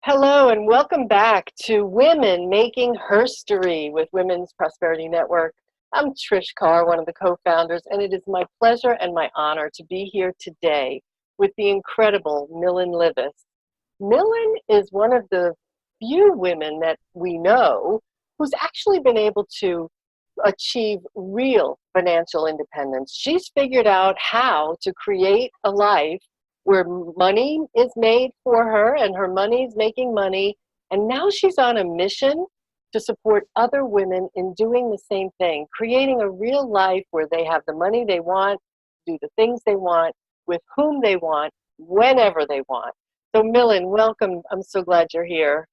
Hello and welcome back to Women Making Herstory with Women's Prosperity Network. I'm Trish Carr, one of the co-founders, and it is my pleasure and my honor to be here today with the incredible Millen Livis. Millen is one of the few women that we know who's actually been able to achieve real financial independence. She's figured out how to create a life where money is made for her and her money's making money. And now she's on a mission to support other women in doing the same thing, creating a real life where they have the money they want, do the things they want, with whom they want, whenever they want. So Millen, welcome. I'm so glad you're here.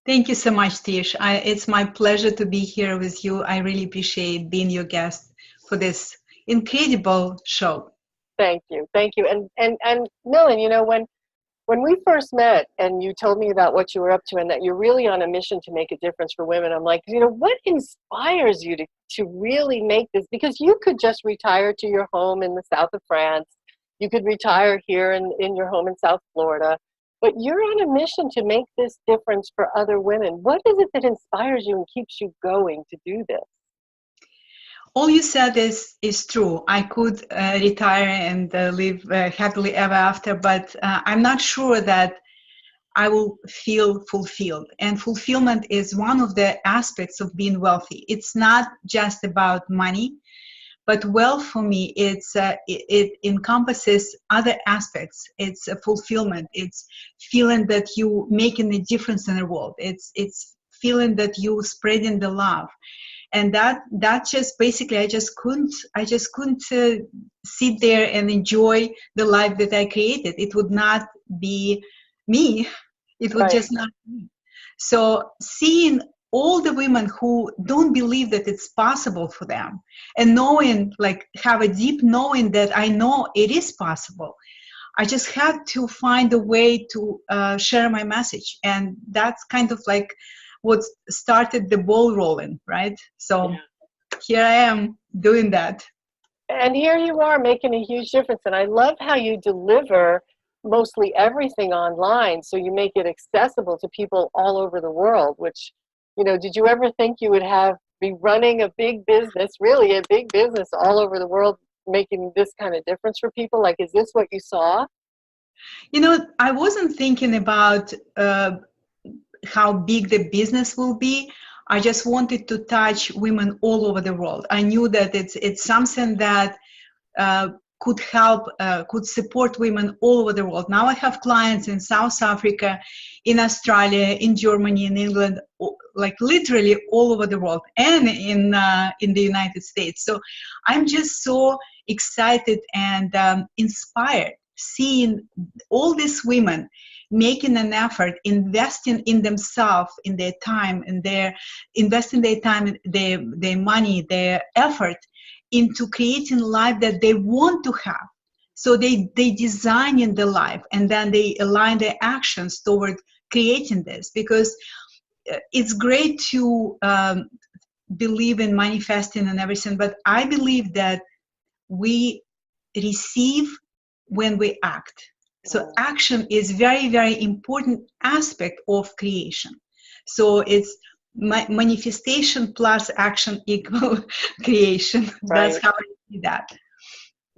Thank you so much, Tish. It's my pleasure to be here with you. I really appreciate being your guest for this incredible show. Thank you. And Millen, you know, when we first met and you told me about what you were up to and that you're really on a mission to make a difference for women, I'm like, you know, what inspires you to really make this? Because you could just retire to your home in the south of France. You could retire here in your home in South Florida. But you're on a mission to make this difference for other women. What is it that inspires you and keeps you going to do this? All you said is true. I could retire and live happily ever after, but I'm not sure that I will feel fulfilled. And fulfillment is one of the aspects of being wealthy. It's not just about money, but wealth for me, it encompasses other aspects. It's a fulfillment. It's feeling that you making a difference in the world. It's feeling that you spreading the love. And that just basically, I just couldn't sit there and enjoy the life that I created. It would not be me. It would just not be. So seeing all the women who don't believe that it's possible for them, and knowing, like, have a deep knowing that I know it is possible. I just had to find a way to share my message, and that's kind of like what started the ball rolling, right? So here I am doing that. And here you are making a huge difference. And I love how you deliver mostly everything online, so you make it accessible to people all over the world, which, you know, did you ever think you would be running a big business, really a big business all over the world, making this kind of difference for people? Like, is this what you saw? You know, I wasn't thinking about how big the business will be. I just wanted to touch women all over the world. I knew that it's something that could help, could support women all over the world. Now I have clients in South Africa, in Australia, in Germany, in England, like literally all over the world, and in the United States. So I'm just so excited and inspired seeing all these women making an effort, investing in themselves, in their time, and investing their time, their money, their effort into creating life that they want to have. So they design in the life, and then they align their actions toward creating this, because it's great to believe in manifesting and everything, but I believe that we receive when we act. So action is very, very important aspect of creation. So it's manifestation plus action equal creation. Right. That's how I see that.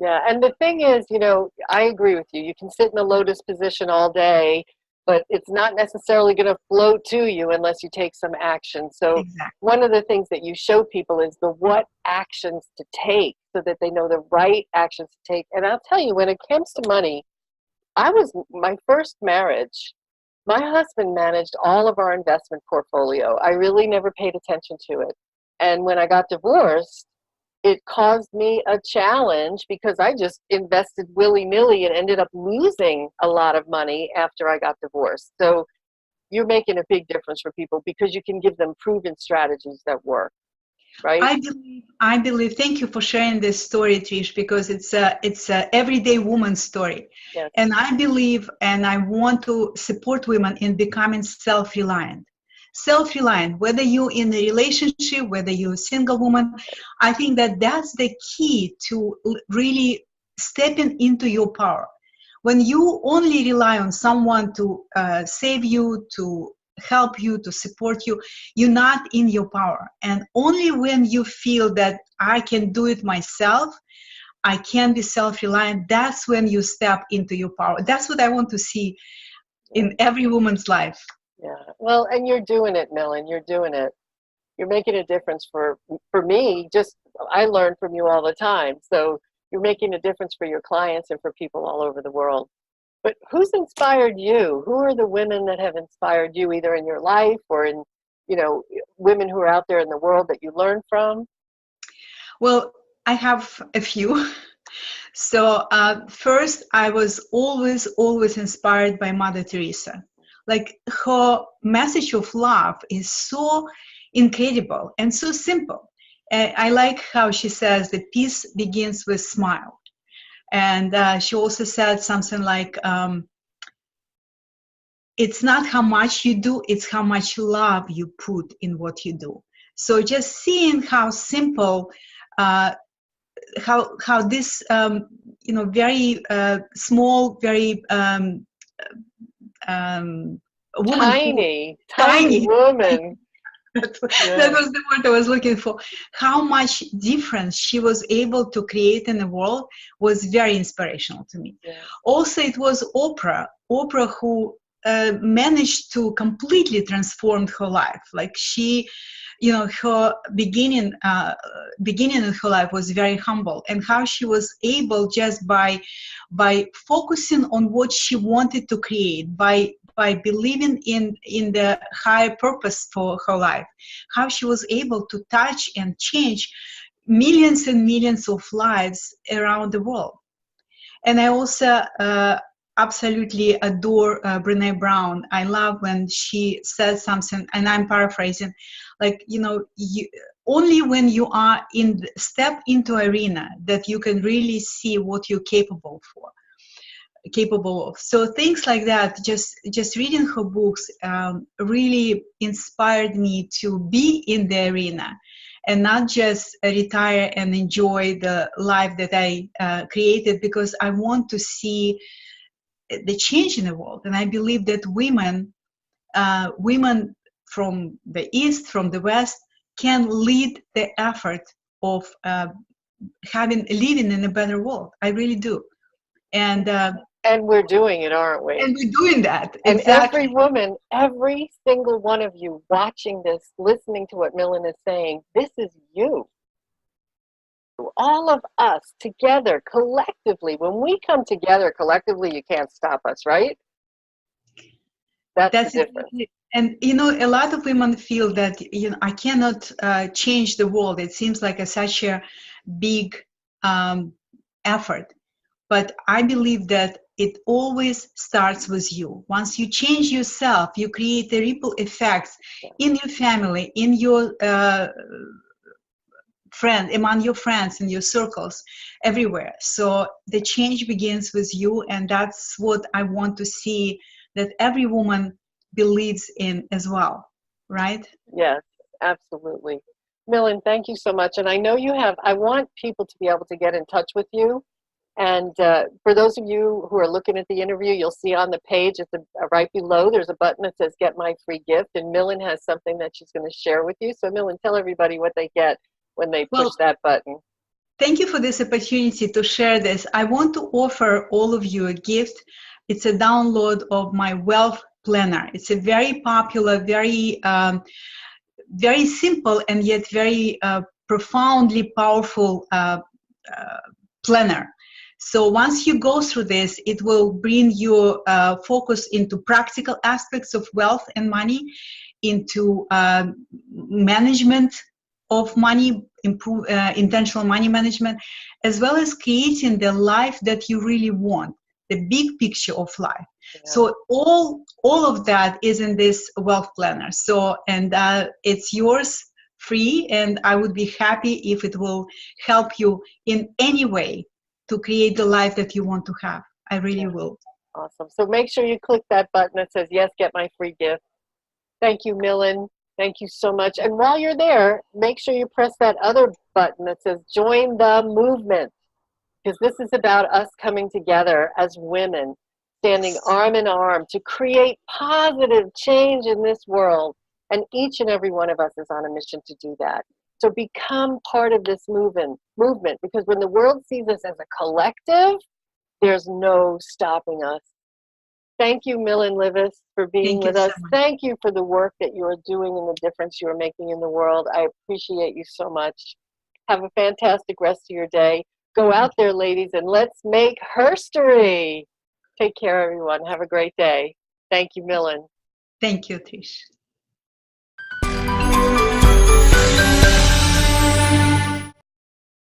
Yeah, and the thing is, you know, I agree with you. You can sit in a lotus position all day, but it's not necessarily going to flow to you unless you take some action. So exactly. One of the things that you show people is what actions to take, so that they know the right actions to take. And I'll tell you, when it comes to money, my first marriage, my husband managed all of our investment portfolio. I really never paid attention to it. And when I got divorced, it caused me a challenge because I just invested willy-nilly and ended up losing a lot of money after I got divorced. So you're making a big difference for people because you can give them proven strategies that work. Right? I believe. Thank you for sharing this story, Trish, because it's a everyday woman's story. Yes. And I believe, and I want to support women in becoming self-reliant. Self-reliant, whether you're in a relationship, whether you're a single woman, I think that that's the key to really stepping into your power. When you only rely on someone to save you, to help you, to support you, you're not in your power. And only when you feel that I can do it myself, I can be self-reliant, that's when you step into your power. That's what I want to see in every woman's life. Yeah. Well, and you're doing it, Millen. You're doing it. You're making a difference for me. Just I learn from you all the time. So you're making a difference for your clients and for people all over the world. But who's inspired you? Who are the women that have inspired you, either in your life or in, women who are out there in the world that you learn from? Well, I have a few. So first, I was always inspired by Mother Teresa. Like, her message of love is so incredible and so simple. I like how she says that peace begins with smile. And she also said something like, it's not how much you do, it's how much love you put in what you do. So just seeing how simple, how this very small, very woman Tiny woman. That was the word I was looking for. How much difference she was able to create in the world was very inspirational to me. Yeah. Also, it was Oprah who managed to completely transform her life. Like, she, her beginning in her life was very humble, and how she was able, just by focusing on what she wanted to create, by believing in the higher purpose for her life, how she was able to touch and change millions and millions of lives around the world. And I also absolutely adore Brene Brown. I love when she says something, and I'm paraphrasing, like, only when you are step into arena that you can really see what you're capable of. So things like that, just reading her books really inspired me to be in the arena and not just retire and enjoy the life that I created, because I want to see the change in the world. And I believe that women from the East, from the West, can lead the effort of living in a better world. I really do. And we're doing it, aren't we? And we're doing that. And Exactly. every woman, every single one of you watching this, listening to what Millen is saying, this is you. All of us together, collectively. When we come together collectively, you can't stop us, right? That's the difference. And a lot of women feel that I cannot change the world. It seems like such a big effort. But I believe that it always starts with you. Once you change yourself, you create a ripple effect in your family, in your among your friends, in your circles, everywhere. So the change begins with you, and that's what I want to see that every woman believes in as well, right? Yes, absolutely. Millen, thank you so much. And I know I want people to be able to get in touch with you. And for those of you who are looking at the interview, you'll see on the page right below, there's a button that says Get My Free Gift. And Millen has something that she's going to share with you. So Millen, tell everybody what they get when they push that button. Thank you for this opportunity to share this. I want to offer all of you a gift. It's a download of my wealth planner. It's a very popular, very simple, and yet very profoundly powerful planner. So once you go through this, it will bring your focus into practical aspects of wealth and money, into management of money, intentional money management, as well as creating the life that you really want, the big picture of life. Yeah. So all of that is in this wealth planner. So, and it's yours free, and I would be happy if it will help you in any way to create the life that you want to have. I really will. Awesome. So make sure you click that button that says, yes, get my free gift. Thank you, Millen. Thank you so much. And while you're there, make sure you press that other button that says join the movement. because this is about us coming together as women, standing arm in arm to create positive change in this world. And each and every one of us is on a mission to do that. So become part of this movement, because when the world sees us as a collective, there's no stopping us. Thank you, Millen Livis, for being Thank you with so us. much. Thank you for the work that you are doing and the difference you are making in the world. I appreciate you so much. Have a fantastic rest of your day. Go out there, ladies, and let's make herstory. Take care, everyone. Have a great day. Thank you, Millen. Thank you, Trish.